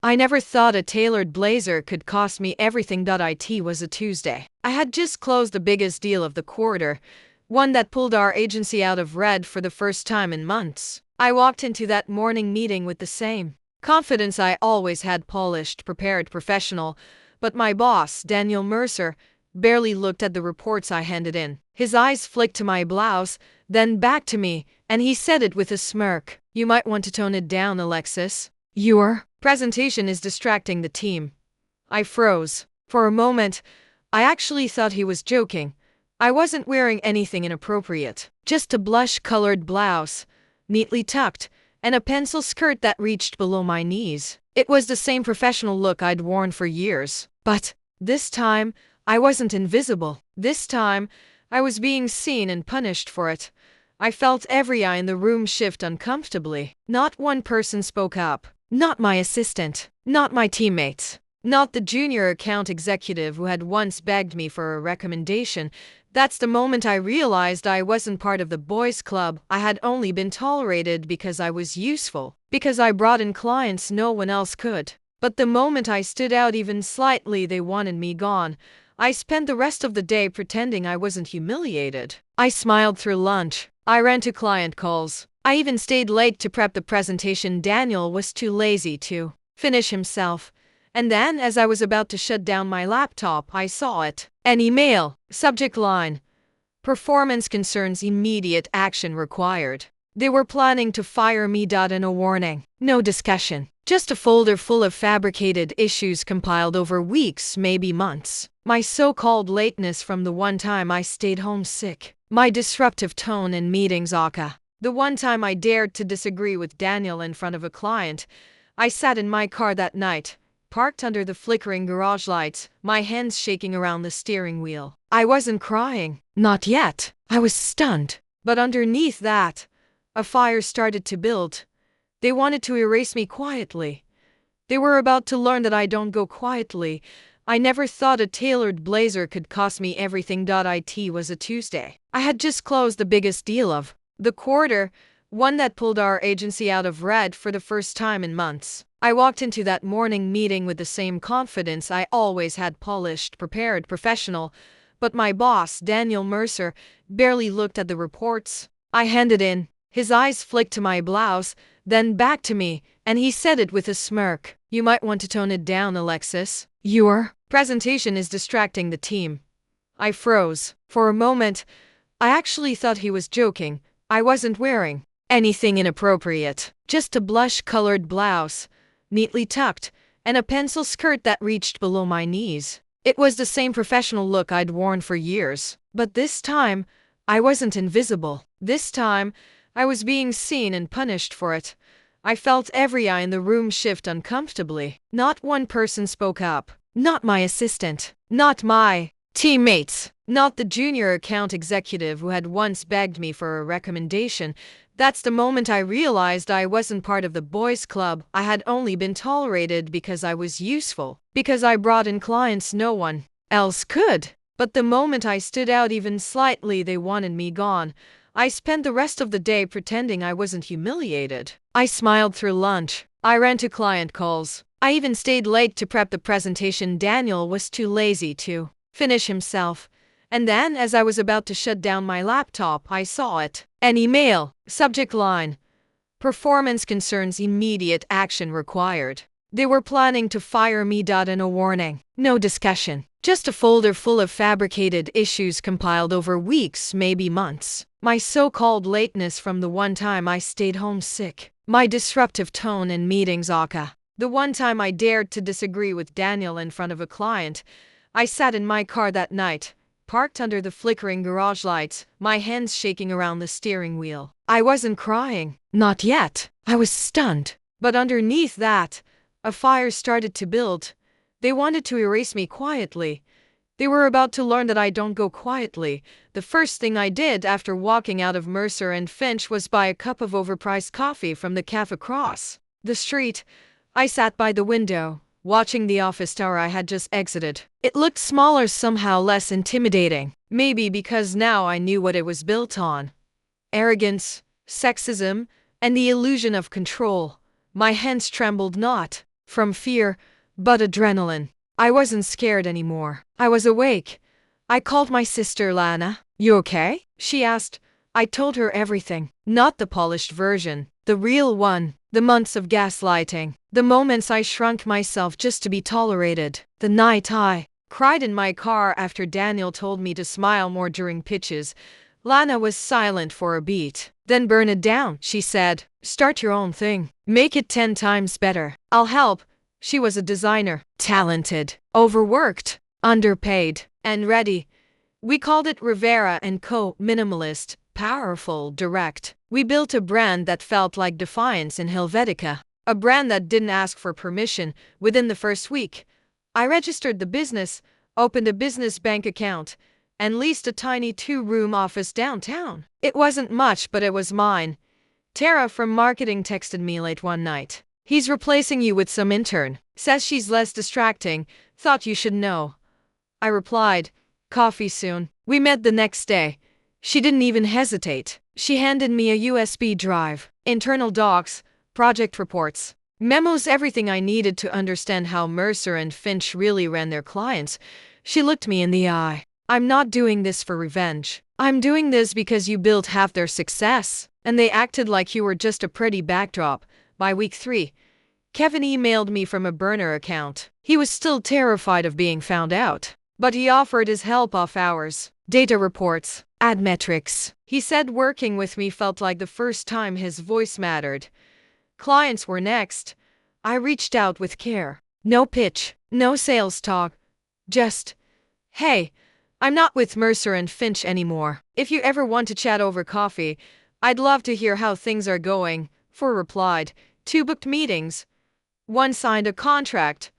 I never thought a tailored blazer could cost me everything. It was a Tuesday. I had just closed the biggest deal of the quarter, one that pulled our agency out of red for the first time in months. I walked into that morning meeting with the same confidence I always had: polished, prepared, professional. But my boss, Daniel Mercer, barely looked at the reports I handed in. His eyes flicked to my blouse, then back to me, and he said it with a smirk. "You might want to tone it down, Alexis. Your presentation is distracting the team." I froze. For a moment, I actually thought he was joking. I wasn't wearing anything inappropriate, just a blush-colored blouse, neatly tucked, and a pencil skirt that reached below my knees. It was the same professional look I'd worn for years. But this time, I wasn't invisible. This time, I was being seen and punished for it. I felt every eye in the room shift uncomfortably. Not one person spoke up. Not my assistant. Not my teammates. Not the junior account executive who had once begged me for a recommendation. That's the moment I realized I wasn't part of the boys' club. I had only been tolerated because I was useful, because I brought in clients no one else could. But the moment I stood out even slightly, they wanted me gone. I spent the rest of the day pretending I wasn't humiliated. I smiled through lunch. I ran to client calls. I even stayed late to prep the presentation. Daniel was too lazy to finish himself. And then, as I was about to shut down my laptop, I saw it. An email. Subject line: performance concerns, immediate action required. They were planning to fire me. And a warning. No discussion. Just a folder full of fabricated issues compiled over weeks, maybe months. My so-called lateness from the one time I stayed home sick. My disruptive tone in meetings. The one time I dared to disagree with Daniel in front of a client. I sat in my car that night, parked under the flickering garage lights, my hands shaking around the steering wheel. I wasn't crying. Not yet. I was stunned. But underneath that, a fire started to build. They wanted to erase me quietly. They were about to learn that I don't go quietly. I never thought a tailored blazer could cost me everything. It was a Tuesday. I had just closed the biggest deal of the quarter, one that pulled our agency out of red for the first time in months. I walked into that morning meeting with the same confidence I always had: polished, prepared, professional. But my boss, Daniel Mercer, barely looked at the reports I handed in. His eyes flicked to my blouse, then back to me, and he said it with a smirk. "You might want to tone it down, Alexis. Your presentation is distracting the team." I froze. For a moment, I actually thought he was joking. I wasn't wearing anything inappropriate, just a blush-colored blouse, neatly tucked, and a pencil skirt that reached below my knees. It was the same professional look I'd worn for years. But this time, I wasn't invisible. This time, I was being seen and punished for it. I felt every eye in the room shift uncomfortably. Not one person spoke up. Not my assistant. Not my teammates. Not the junior account executive who had once begged me for a recommendation. That's the moment I realized I wasn't part of the boys' club. I had only been tolerated because I was useful, because I brought in clients no one else could. But the moment I stood out even slightly, they wanted me gone. I spent the rest of the day pretending I wasn't humiliated. I smiled through lunch. I ran to client calls. I even stayed late to prep the presentation. Daniel was too lazy to finish himself. And then, as I was about to shut down my laptop, I saw it. An email. Subject line: performance concerns, immediate action required. They were planning to fire me. And a warning. No discussion. Just a folder full of fabricated issues compiled over weeks, maybe months. My so-called lateness from the one time I stayed home sick. My disruptive tone in meetings. The one time I dared to disagree with Daniel in front of a client. I sat in my car that night, parked under the flickering garage lights, my hands shaking around the steering wheel. I wasn't crying. Not yet. I was stunned. But underneath that, a fire started to build. They wanted to erase me quietly. They were about to learn that I don't go quietly. The first thing I did after walking out of Mercer and Finch was buy a cup of overpriced coffee from the cafe across the street. I sat by the window, watching the office tower I had just exited. It looked smaller, somehow less intimidating. Maybe because now I knew what it was built on: arrogance, sexism, and the illusion of control. My hands trembled, not from fear, but adrenaline. I wasn't scared anymore. I was awake. I called my sister Lana. "You okay?" she asked. I told her everything. Not the polished version, the real one. The months of gaslighting. The moments I shrunk myself just to be tolerated. The night I cried in my car after Daniel told me to smile more during pitches. Lana was silent for a beat. "Then burn it down," she said. "Start your own thing. Make it 10 times better. I'll help." She was a designer. Talented. Overworked. Underpaid. And ready. We called it Rivera & Co. Minimalist. Powerful, direct. We built a brand that felt like defiance in Helvetica. A brand that didn't ask for permission. Within the first week, I registered the business, opened a business bank account, and leased a tiny 2-room office downtown. It wasn't much, but it was mine. Tara from marketing texted me late one night. "He's replacing you with some intern. Says she's less distracting. Thought you should know." I replied, "Coffee soon." We met the next day. She didn't even hesitate. She handed me a USB drive, internal docs, project reports, memos, everything I needed to understand how Mercer and Finch really ran their clients. She looked me in the eye. "I'm not doing this for revenge. I'm doing this because you built half their success, and they acted like you were just a pretty backdrop." By week 3, Kevin emailed me from a burner account. He was still terrified of being found out, but he offered his help off hours. Data reports, ad metrics. He said working with me felt like the first time his voice mattered. Clients were next. I reached out with care. No pitch, no sales talk. Just, "Hey, I'm not with Mercer and Finch anymore. If you ever want to chat over coffee, I'd love to hear how things are going." 4 replied. 2 booked meetings. 1 signed a contract.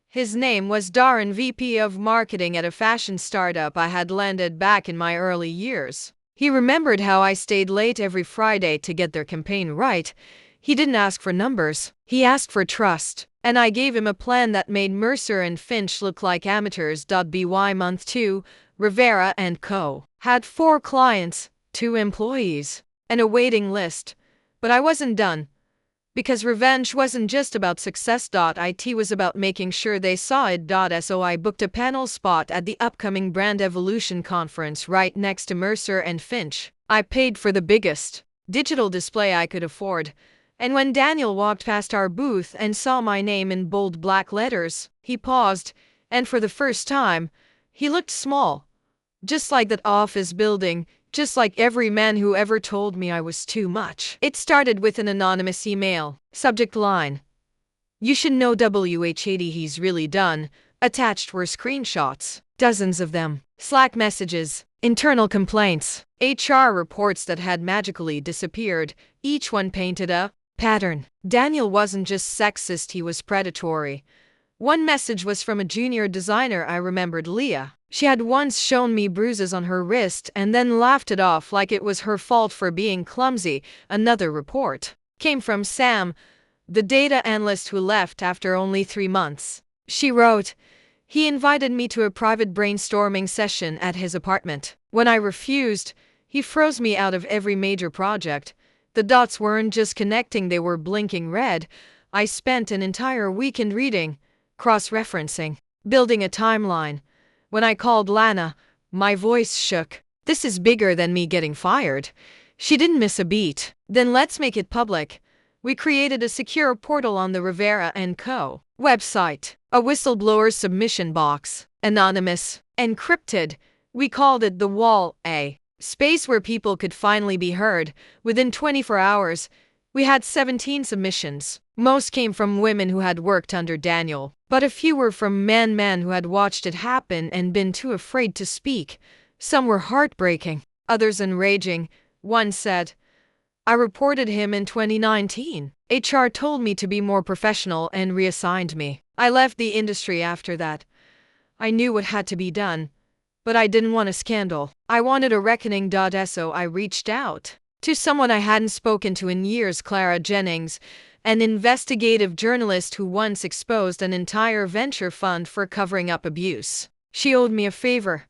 His name was Darren, VP of Marketing at a fashion startup I had landed back in my early years. He remembered how I stayed late every Friday to get their campaign right. He didn't ask for numbers. He asked for trust. And I gave him a plan that made Mercer and Finch look like amateurs. By month 2, Rivera & Co. had 4 clients, 2 employees, and a waiting list. But I wasn't done. Because revenge wasn't just about success. It was about making sure they saw it. So I booked a panel spot at the upcoming Brand Evolution conference right next to Mercer and Finch. I paid for the biggest digital display I could afford. And when Daniel walked past our booth and saw my name in bold black letters, he paused, and for the first time, he looked small. Just like that office building. Just like every man who ever told me I was too much. It started with an anonymous email. Subject line: "You should know WH80 he's really done." Attached were screenshots. Dozens of them. Slack messages. Internal complaints. HR reports that had magically disappeared. Each one painted a pattern. Daniel wasn't just sexist, he was predatory. One message was from a junior designer I remembered, Leah. She had once shown me bruises on her wrist and then laughed it off like it was her fault for being clumsy. Another report came from Sam, the data analyst who left after only 3 months. She wrote, "He invited me to a private brainstorming session at his apartment. When I refused, he froze me out of every major project. The dots weren't just connecting, they were blinking red. I spent an entire weekend reading, cross-referencing, building a timeline. When I called Lana, my voice shook. This is bigger than me getting fired." She didn't miss a beat. "Then let's make it public." We created a secure portal on the Rivera & Co. website. A whistleblower submission box. Anonymous. Encrypted. We called it the Wall, a space where people could finally be heard. Within 24 hours, we had 17 submissions. Most came from women who had worked under Daniel, but a few were from men who had watched it happen and been too afraid to speak. Some were heartbreaking, others enraging. One said, "I reported him in 2019. HR told me to be more professional and reassigned me. I left the industry after that. I knew what had to be done, but I didn't want a scandal. I wanted a reckoning. So I reached out to someone I hadn't spoken to in years, Clara Jennings, an investigative journalist who once exposed an entire venture fund for covering up abuse. She owed me a favor.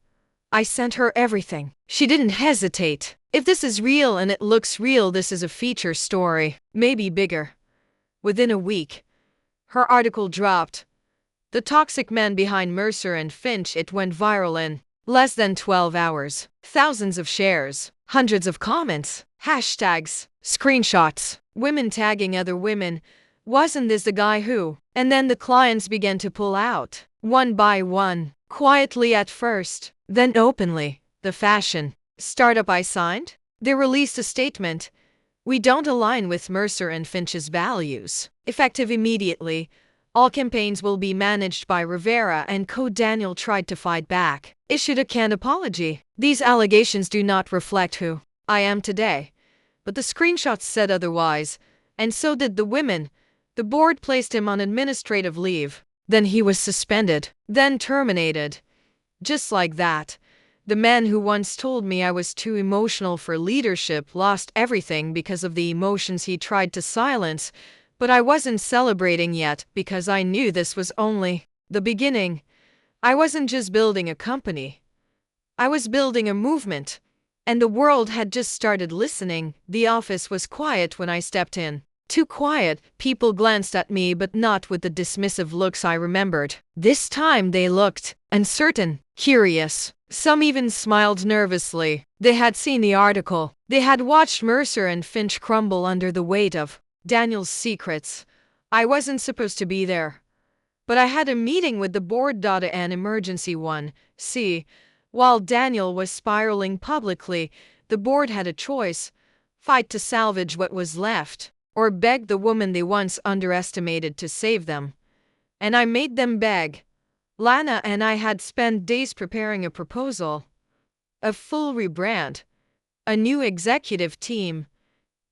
I sent her everything. She didn't hesitate. If this is real and it looks real, this is a feature story, maybe bigger." Within a week, Her article dropped. The toxic man behind Mercer and Finch. It went viral in less than 12 hours. Thousands of shares, hundreds of comments, hashtags, screenshots, women tagging other women. Wasn't this the guy who? And then the clients began to pull out, one by one, quietly at first, then openly. The fashion startup I signed? They released a statement. We don't align with Mercer and Finch's values. Effective immediately. All campaigns will be managed by Rivera and Co. Daniel tried to fight back, issued a canned apology. These allegations do not reflect who I am today. But the screenshots said otherwise, and so did the women. The board placed him on administrative leave. Then he was suspended, then terminated. Just like that. The man who once told me I was too emotional for leadership lost everything because of the emotions he tried to silence. But I wasn't celebrating yet because I knew this was only the beginning. I wasn't just building a company. I was building a movement. And the world had just started listening. The office was quiet when I stepped in. Too quiet. People glanced at me, but not with the dismissive looks I remembered. This time they looked uncertain, curious. Some even smiled nervously. They had seen the article. They had watched Mercer and Finch crumble under the weight of Daniel's secrets. I wasn't supposed to be there. But I had a meeting with the board. An emergency one. See, while Daniel was spiraling publicly, the board had a choice. Fight to salvage what was left, or beg the woman they once underestimated to save them. And I made them beg. Lana and I had spent days preparing a proposal. A full rebrand. A new executive team.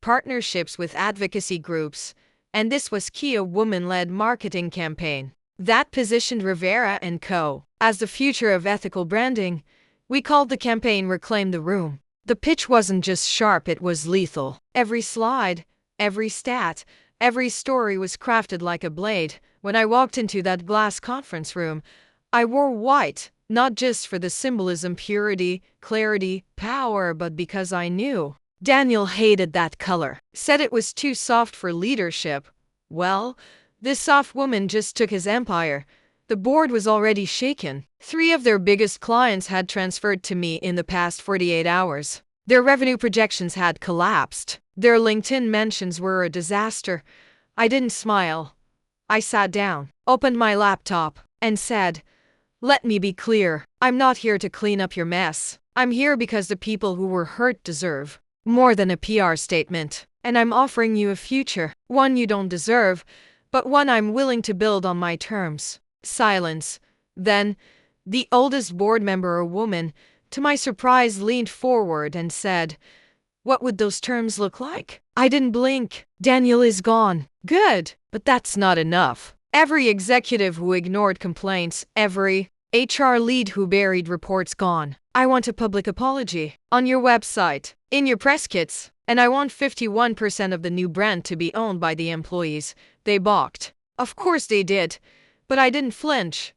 Partnerships with advocacy groups, and this was key, a woman-led marketing campaign that positioned Rivera and Co. as the future of ethical branding. We called the campaign Reclaim the Room. The pitch wasn't just sharp, it was lethal. Every slide, every stat, every story was crafted like a blade. When I walked into that glass conference room, I wore white, not just for the symbolism, purity, clarity, power, but because I knew Daniel hated that color, said it was too soft for leadership. Well, this soft woman just took his empire. The board was already shaken. 3 of their biggest clients had transferred to me in the past 48 hours. Their revenue projections had collapsed. Their LinkedIn mentions were a disaster. I didn't smile. I sat down, opened my laptop, and said, "Let me be clear. I'm not here to clean up your mess. I'm here because the people who were hurt deserve more than a PR statement. And I'm offering you a future, one you don't deserve, but one I'm willing to build on my terms." Silence. Then, the oldest board member, a woman, to my surprise leaned forward and said, "What would those terms look like?" I didn't blink. "Daniel is gone." Good, but that's not enough. Every executive who ignored complaints, every HR lead who buried reports, gone. I want a public apology. On your website, in your press kits, and I want 51% of the new brand to be owned by the employees. They balked. Of course they did. But I didn't flinch.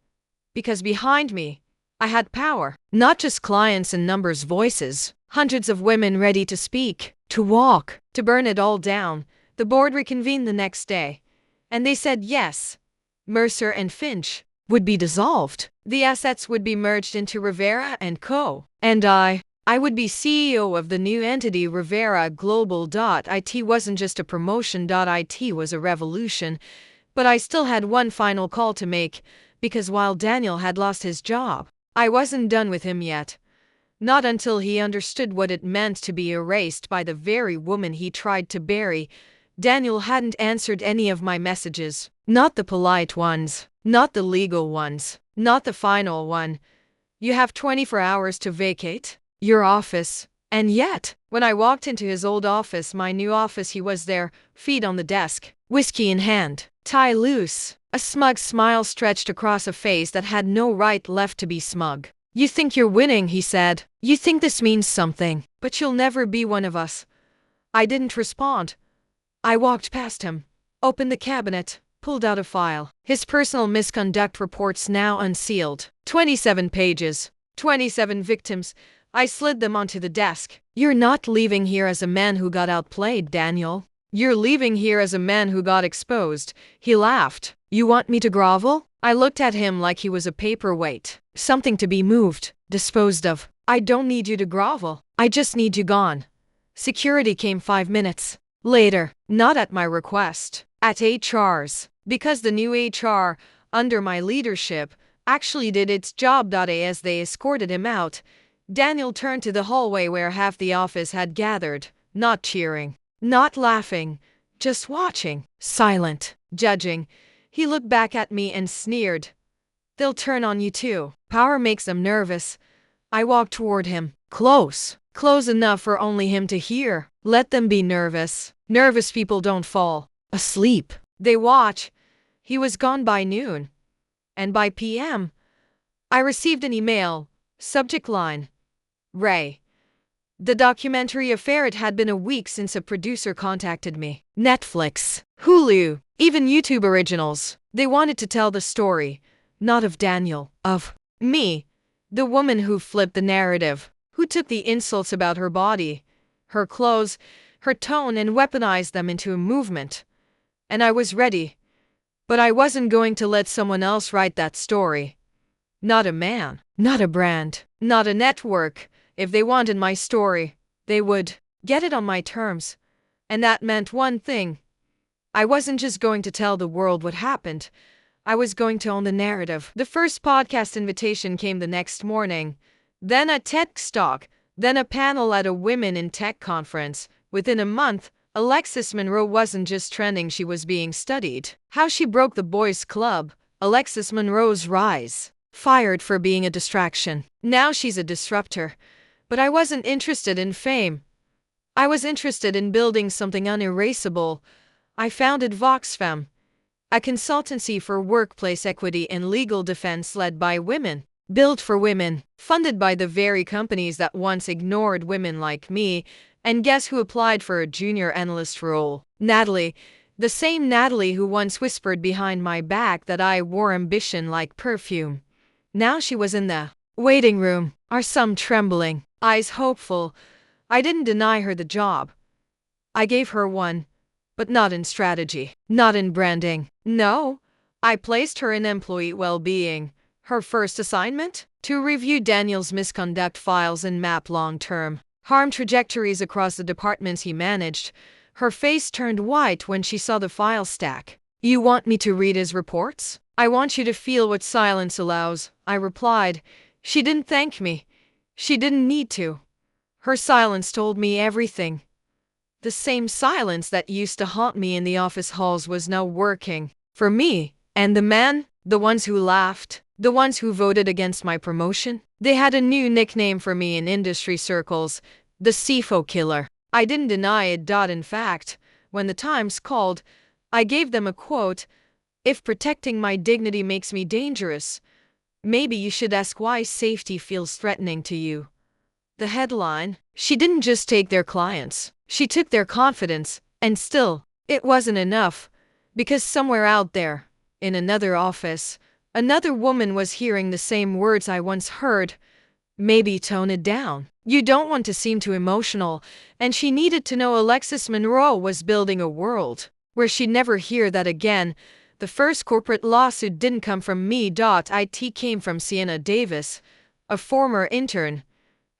Because behind me, I had power. Not just clients and numbers, voices. Hundreds of women ready to speak, to walk, to burn it all down. The board reconvened the next day. And they said yes. Mercer and Finch would be dissolved. The assets would be merged into Rivera and Co. And I would be CEO of the new entity, Rivera Global. It wasn't just a promotion. It was a revolution. But I still had one final call to make, because while Daniel had lost his job, I wasn't done with him yet. Not until he understood what it meant to be erased by the very woman he tried to bury. Daniel hadn't answered any of my messages. Not the polite ones. Not the legal ones. Not the final one. "You have 24 hours to vacate your office." And yet, when I walked into his old office, my new office, he was there, feet on the desk, whiskey in hand, tie loose. A smug smile stretched across a face that had no right left to be smug. "You think you're winning," he said. "You think this means something, but you'll never be one of us." I didn't respond. I walked past him, opened the cabinet, pulled out a file. His personal misconduct reports now unsealed. 27 pages. 27 victims. I slid them onto the desk. "You're not leaving here as a man who got outplayed, Daniel. You're leaving here as a man who got exposed." He laughed. You want me to grovel? I looked at him like he was a paperweight, something to be moved, disposed of. I don't need you to grovel. I just need you gone. Security came 5 minutes later, not at my request, at HR's, because the new HR, under my leadership, actually did its job. As they escorted him out, Daniel turned to the hallway where half the office had gathered, not cheering, not laughing, just watching, silent, judging. He looked back at me and sneered. They'll turn on you too. Power makes them nervous. I walked toward him, close enough for only him to hear. Let them be nervous. Nervous people don't fall asleep. They watch. He was gone by noon. And by PM, I received an email, subject line, Ray. The documentary affair. It had been a week since a producer contacted me. Netflix, Hulu, even YouTube originals. They wanted to tell the story, not of Daniel, of me, the woman who flipped the narrative, who took the insults about her body, her clothes, her tone, and weaponized them into a movement. And I was ready. But I wasn't going to let someone else write that story. Not a man, not a brand, not a network. If they wanted my story, they would get it on my terms. And that meant one thing. I wasn't just going to tell the world what happened. I was going to own the narrative. The first podcast invitation came the next morning. Then a TED Talk. Then a panel at a Women in Tech conference. Within a month, Alexis Monroe wasn't just trending, she was being studied. How she broke the boys' club. Alexis Monroe's rise. Fired for being a distraction. Now she's a disruptor. But I wasn't interested in fame. I was interested in building something unerasable. I founded VoxFem, a consultancy for workplace equity and legal defense led by women, built for women, funded by the very companies that once ignored women like me. And guess who applied for a junior analyst role? Natalie. The same Natalie who once whispered behind my back that I wore ambition like perfume. Now she was in the waiting room, our some trembling, eyes hopeful. I didn't deny her the job. I gave her one, but not in strategy, not in branding. No, I placed her in employee well-being. Her first assignment? To review Daniel's misconduct files and map long-term harm trajectories across the departments he managed. Her face turned white when she saw the file stack. You want me to read his reports? I want you to feel what silence allows, I replied. She didn't thank me. She didn't need to. Her silence told me everything. The same silence that used to haunt me in the office halls was now working for me. And the men, the ones who laughed, the ones who voted against my promotion, they had a new nickname for me in industry circles, the CFO killer. I didn't deny it. In fact, when the Times called, I gave them a quote. If protecting my dignity makes me dangerous, maybe you should ask why safety feels threatening to you. The headline, she didn't just take their clients, she took their confidence, and still, it wasn't enough. Because somewhere out there, in another office, another woman was hearing the same words I once heard. Maybe tone it down. You don't want to seem too emotional, and she needed to know Alexis Monroe was building a world where she'd never hear that again. The first corporate lawsuit didn't come from me. It came from Sienna Davis, a former intern.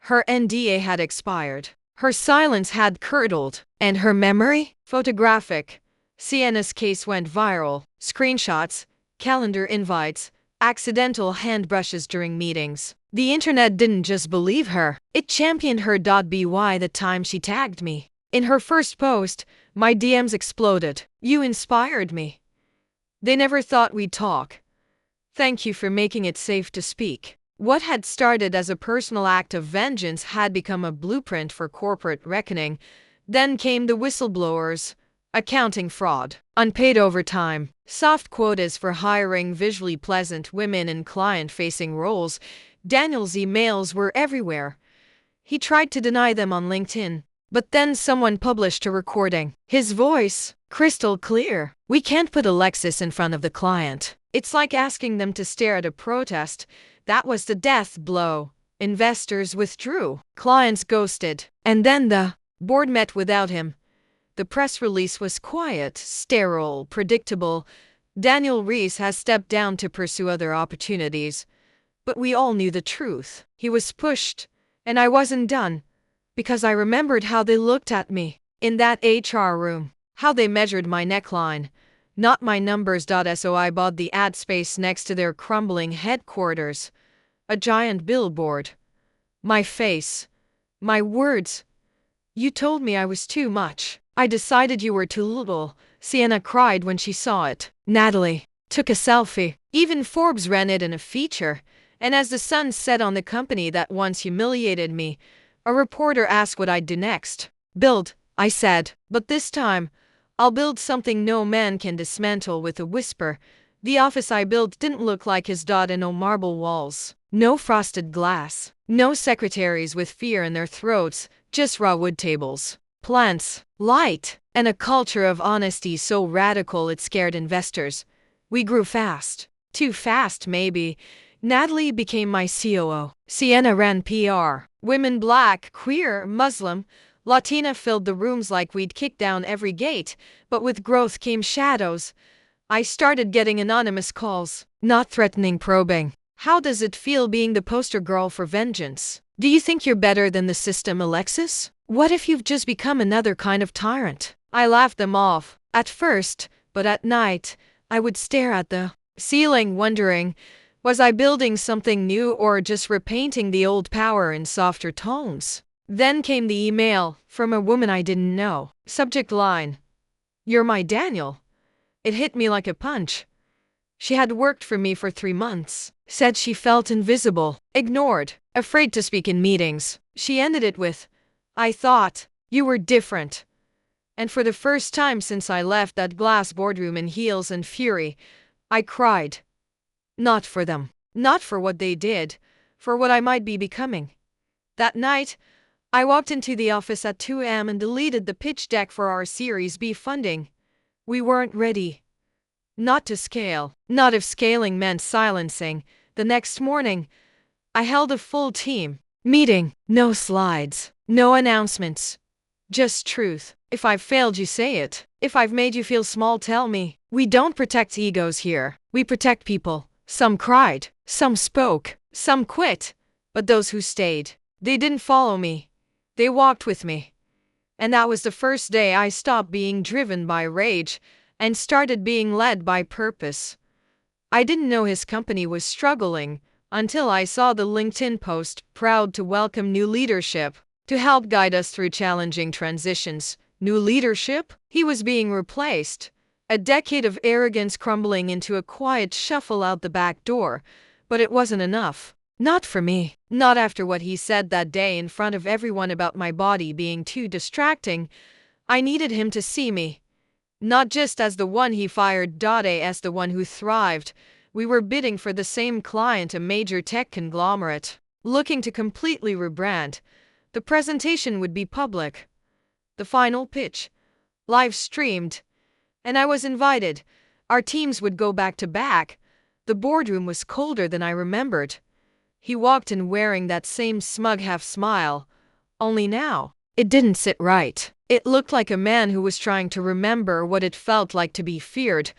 Her NDA had expired. Her silence had curdled. And her memory? Photographic. Sienna's case went viral. Screenshots, calendar invites, accidental hand brushes during meetings. The internet didn't just believe her, it championed her. By the time she tagged me in her first post, my DMs exploded. You inspired me. They never thought we'd talk. Thank you for making it safe to speak. What had started as a personal act of vengeance had become a blueprint for corporate reckoning. Then came the whistleblowers, accounting fraud, unpaid overtime, soft quotas for hiring visually pleasant women in client-facing roles. Daniel's emails were everywhere. He tried to deny them on LinkedIn, but then someone published a recording. His voice, crystal clear. We can't put Alexis in front of the client. It's like asking them to stare at a protest. That was the death blow. Investors withdrew. Clients ghosted. And then the board met without him. The press release was quiet, sterile, predictable. Daniel Reese has stepped down to pursue other opportunities. But we all knew the truth. He was pushed, and I wasn't done, because I remembered how they looked at me in that HR room, how they measured my neckline, not my numbers. So I bought the ad space next to their crumbling headquarters, a giant billboard. My face, my words. You told me I was too much. I decided you were too little. Sienna cried when she saw it. Natalie took a selfie. Even Forbes ran it in a feature. And as the sun set on the company that once humiliated me, a reporter asked what I'd do next. Build, I said. But this time, I'll build something no man can dismantle with a whisper. The office I built didn't look like his dot, and no marble walls, no frosted glass, no secretaries with fear in their throats, just raw wood tables, plants, light, and a culture of honesty so radical it scared investors. We grew fast. Too fast, maybe. Natalie became my COO. Sienna ran PR. Women, Black, queer, Muslim, Latina filled the rooms like we'd kicked down every gate, but with growth came shadows. I started getting anonymous calls, not threatening, probing. How does it feel being the poster girl for vengeance? Do you think you're better than the system, Alexis? What if you've just become another kind of tyrant? I laughed them off, at first, but at night, I would stare at the ceiling wondering, was I building something new or just repainting the old power in softer tones? Then came the email from a woman I didn't know. Subject line: "You're my Daniel." It hit me like a punch. She had worked for me for 3 months, said she felt invisible, ignored, afraid to speak in meetings. She ended it with, "I thought you were different." And for the first time since I left that glass boardroom in heels and fury, I cried. Not for them, not for what they did, for what I might be becoming. That night, I walked into the office at 2 a.m. and deleted the pitch deck for our Series B funding. We weren't ready. Not to scale, not if scaling meant silencing. The next morning, I held a full team meeting. No slides, no announcements. Just truth. If I've failed you, say it. If I've made you feel small, tell me. We don't protect egos here. We protect people. Some cried, some spoke, some quit. But those who stayed, they didn't follow me. They walked with me. And that was the first day I stopped being driven by rage and started being led by purpose. I didn't know his company was struggling until I saw the LinkedIn post, proud to welcome new leadership to help guide us through challenging transitions. New leadership? He was being replaced. A decade of arrogance crumbling into a quiet shuffle out the back door. But it wasn't enough. Not for me. Not after what he said that day in front of everyone about my body being too distracting. I needed him to see me. Not just as the one he fired, as the one who thrived. We were bidding for the same client, a major tech conglomerate, looking to completely rebrand. The presentation would be public. The final pitch, live streamed. And I was invited. Our teams would go back to back. The boardroom was colder than I remembered. He walked in wearing that same smug half smile. Only now, it didn't sit right. It looked like a man who was trying to remember what it felt like to be feared.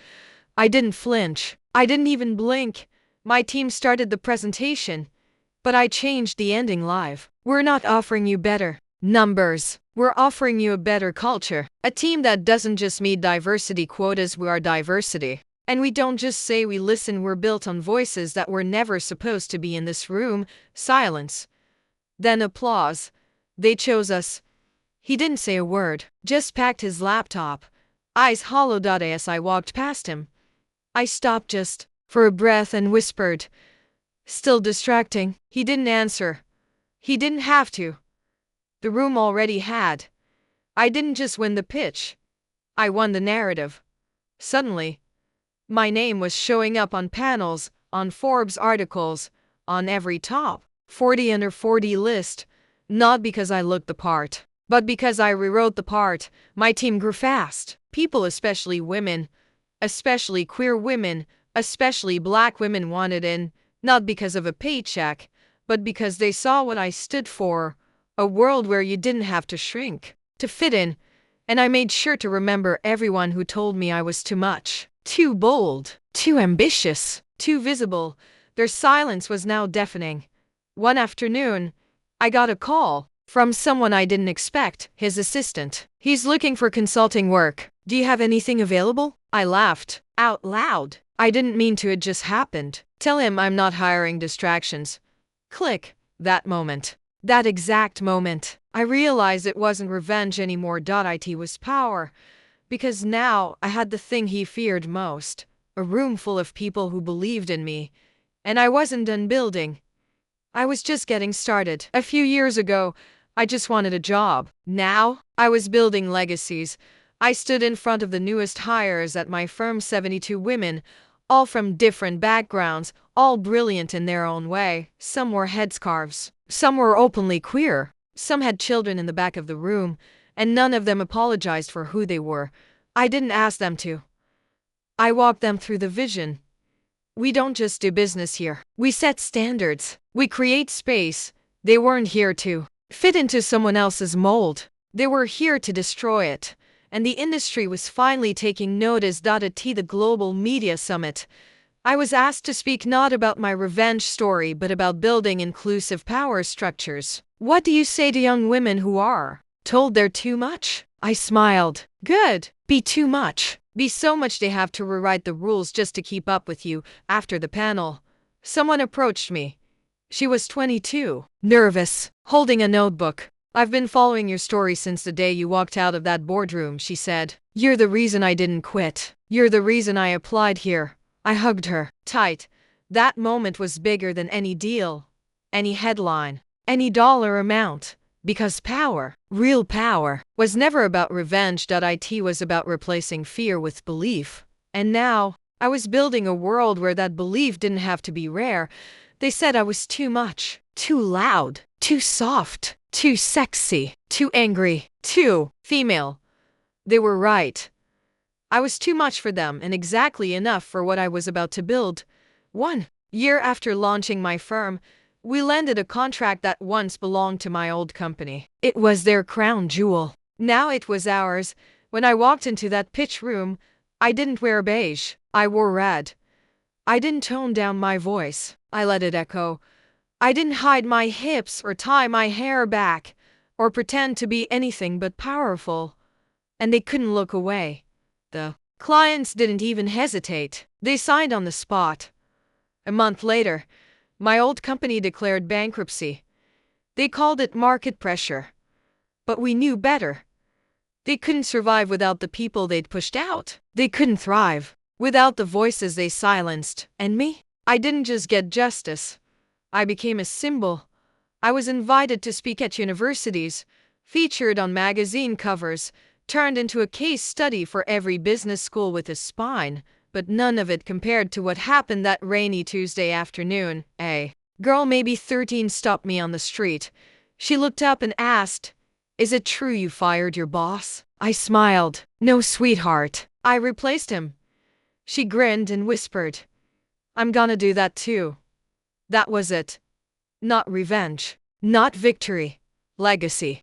I didn't flinch. I didn't even blink. My team started the presentation. But I changed the ending live. We're not offering you better numbers. We're offering you a better culture. A team that doesn't just meet diversity quotas, we are diversity. And we don't just say we listen, we're built on voices that were never supposed to be in this room. Silence. Then applause. They chose us. He didn't say a word, just packed his laptop. Eyes hollow. As I walked past him, I stopped just for a breath and whispered, "Still distracting?" He didn't answer. He didn't have to. The room already had. I didn't just win the pitch. I won the narrative. Suddenly, my name was showing up on panels, on Forbes articles, on every top 40 under 40 list. Not because I looked the part, but because I rewrote the part. My team grew fast. People, especially women, especially queer women, especially Black women, wanted in, not because of a paycheck, but because they saw what I stood for. A world where you didn't have to shrink to fit in. And I made sure to remember everyone who told me I was too much. Too bold, too ambitious, too visible. Their silence was now deafening. One afternoon, I got a call from someone I didn't expect, his assistant. He's looking for consulting work. Do you have anything available? I laughed out loud. I didn't mean to, it just happened. Tell him I'm not hiring distractions. Click. That moment. That exact moment. I realized it wasn't revenge anymore. It was power. Because now I had the thing he feared most. A room full of people who believed in me. And I wasn't done building. I was just getting started. A few years ago, I just wanted a job. Now, I was building legacies. I stood in front of the newest hires at my firm, 72 women, all from different backgrounds, all brilliant in their own way. Some wore headscarves. Some were openly queer. Some had children in the back of the room, and none of them apologized for who they were. I didn't ask them to. I walked them through the vision. We don't just do business here. We set standards. We create space. They weren't here to fit into someone else's mold. They were here to destroy it. And the industry was finally taking notice. At the Global Media Summit, I was asked to speak not about my revenge story, but about building inclusive power structures. What do you say to young women who are told they're too much? I smiled. Good. Be too much. Be so much they have to rewrite the rules just to keep up with you. After the panel, someone approached me. She was 22, nervous, holding a notebook. I've been following your story since the day you walked out of that boardroom, she said. You're the reason I didn't quit. You're the reason I applied here. I hugged her tight. That moment was bigger than any deal, any headline, any dollar amount. Because power, real power, was never about revenge. It was about replacing fear with belief. And now, I was building a world where that belief didn't have to be rare. They said I was too much, too loud, too soft, too sexy, too angry, too female. They were right. I was too much for them and exactly enough for what I was about to build. 1 year after launching my firm, we landed a contract that once belonged to my old company. It was their crown jewel. Now it was ours. When I walked into that pitch room, I didn't wear beige. I wore red. I didn't tone down my voice. I let it echo. I didn't hide my hips or tie my hair back or pretend to be anything but powerful. And they couldn't look away. The clients didn't even hesitate. They signed on the spot. A month later, my old company declared bankruptcy. They called it market pressure. But we knew better. They couldn't survive without the people they'd pushed out. They couldn't thrive without the voices they silenced. And me? I didn't just get justice. I became a symbol. I was invited to speak at universities, featured on magazine covers, turned into a case study for every business school with a spine. But none of it compared to what happened that rainy Tuesday afternoon. A girl, maybe 13, stopped me on the street. She looked up and asked, "Is it true you fired your boss?" I smiled. "No, sweetheart. I replaced him." She grinned and whispered, "I'm gonna do that too." That was it. Not revenge. Not victory. Legacy.